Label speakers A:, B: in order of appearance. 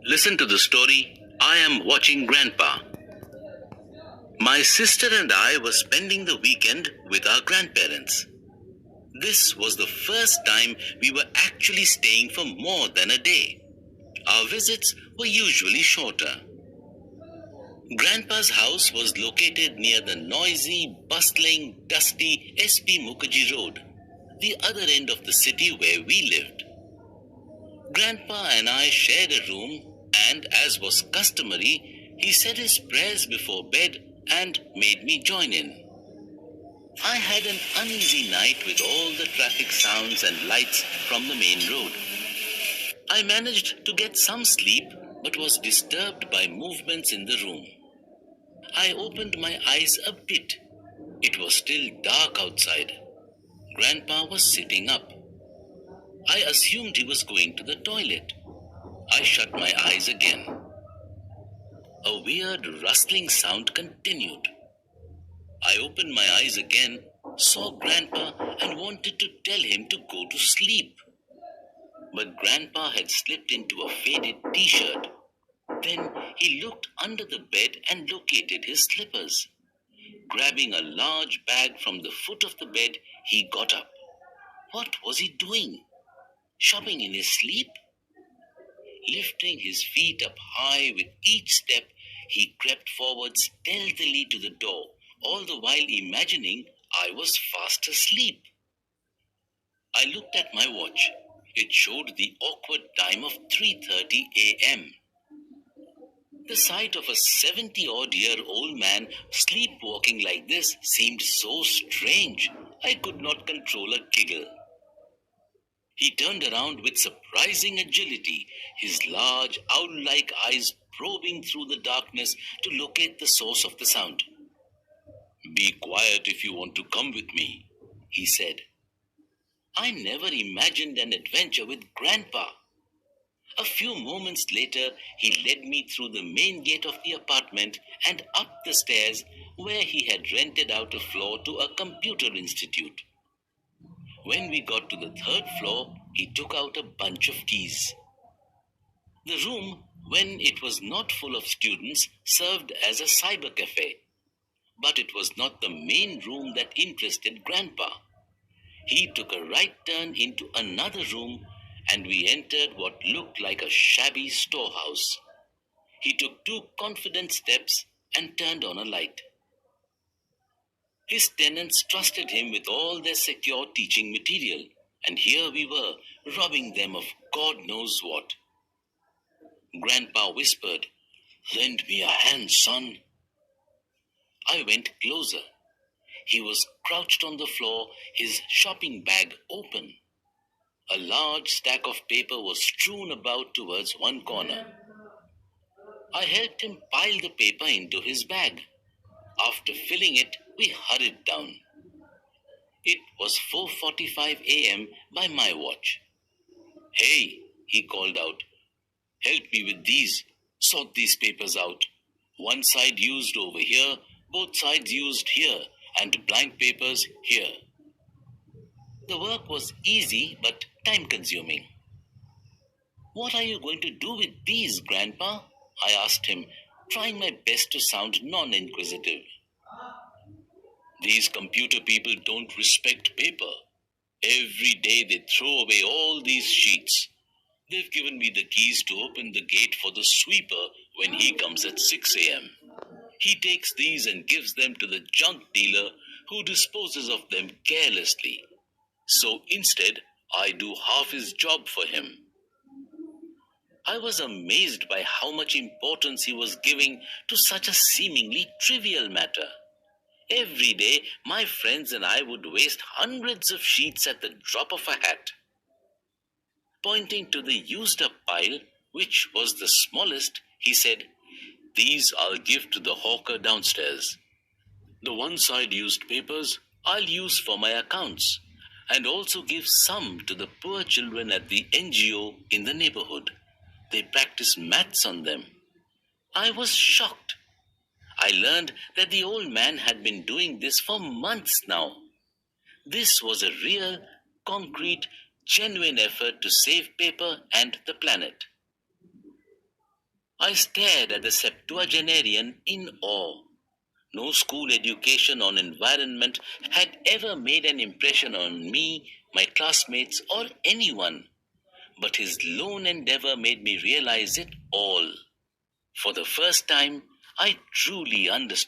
A: Listen to the story, I Am Watching Grandpa. My sister and I were spending the weekend with our grandparents. This was the first time we were actually staying for more than a day. Our visits were usually shorter. Grandpa's house was located near the noisy, bustling, dusty SP Mukherjee Road, the other end of the city where we lived. Grandpa and I shared a room, and as was customary, he said his prayers before bed and made me join in. I had an uneasy night with all the traffic sounds and lights from the main road. I managed to get some sleep but was disturbed by movements in the room. I opened my eyes a bit. It was still dark outside. Grandpa was sitting up. I assumed he was going to the toilet. I shut my eyes again. A weird rustling sound continued. I opened my eyes again, saw Grandpa, and wanted to tell him to go to sleep. But Grandpa had slipped into a faded t-shirt. Then he looked under the bed and located his slippers. Grabbing a large bag from the foot of the bed, he got up. What was he doing? Shopping in his sleep? Lifting his feet up high with each step, he crept forward stealthily to the door, all the while imagining I was fast asleep. I looked at my watch. It showed the awkward time of 3:30 a.m. The sight of a 70-odd-year-old man sleepwalking like this seemed so strange, I could not control a giggle. He turned around with surprising agility, his large, owl-like eyes probing through the darkness to locate the source of the sound. "Be quiet if you want to come with me," he said. I never imagined an adventure with Grandpa. A few moments later, he led me through the main gate of the apartment and up the stairs where he had rented out a floor to a computer institute. When we got to the third floor, he took out a bunch of keys. The room, when it was not full of students, served as a cyber cafe. But it was not the main room that interested Grandpa. He took a right turn into another room, and we entered what looked like a shabby storehouse. He took 2 confident steps and turned on a light. His tenants trusted him with all their secure teaching material, and here we were, robbing them of God knows what. Grandpa whispered, "Lend me a hand, son." I went closer. He was crouched on the floor, his shopping bag open. A large stack of paper was strewn about towards one corner. I helped him pile the paper into his bag. After filling it, we hurried down. It was 4:45 a.m. by my watch. "Hey," he called out, "help me with these. Sort these papers out. One side used over here, both sides used here, and blank papers here." The work was easy but time-consuming. "What are you going to do with these, Grandpa?" I asked him, trying my best to sound non-inquisitive. "These computer people don't respect paper. Every day they throw away all these sheets. They've given me the keys to open the gate for the sweeper when he comes at 6 a.m. He takes these and gives them to the junk dealer who disposes of them carelessly. So instead, I do half his job for him." I was amazed by how much importance he was giving to such a seemingly trivial matter. Every day, my friends and I would waste hundreds of sheets at the drop of a hat. Pointing to the used-up pile, which was the smallest, he said, "These I'll give to the hawker downstairs. The one-side used papers I'll use for my accounts, and also give some to the poor children at the NGO in the neighborhood. They practice maths on them." I was shocked. I learned that the old man had been doing this for months now. This was a real, concrete, genuine effort to save paper and the planet. I stared at the septuagenarian in awe. No school education on environment had ever made an impression on me, my classmates, or anyone, but his lone endeavor made me realize it all. For the first time, I truly understood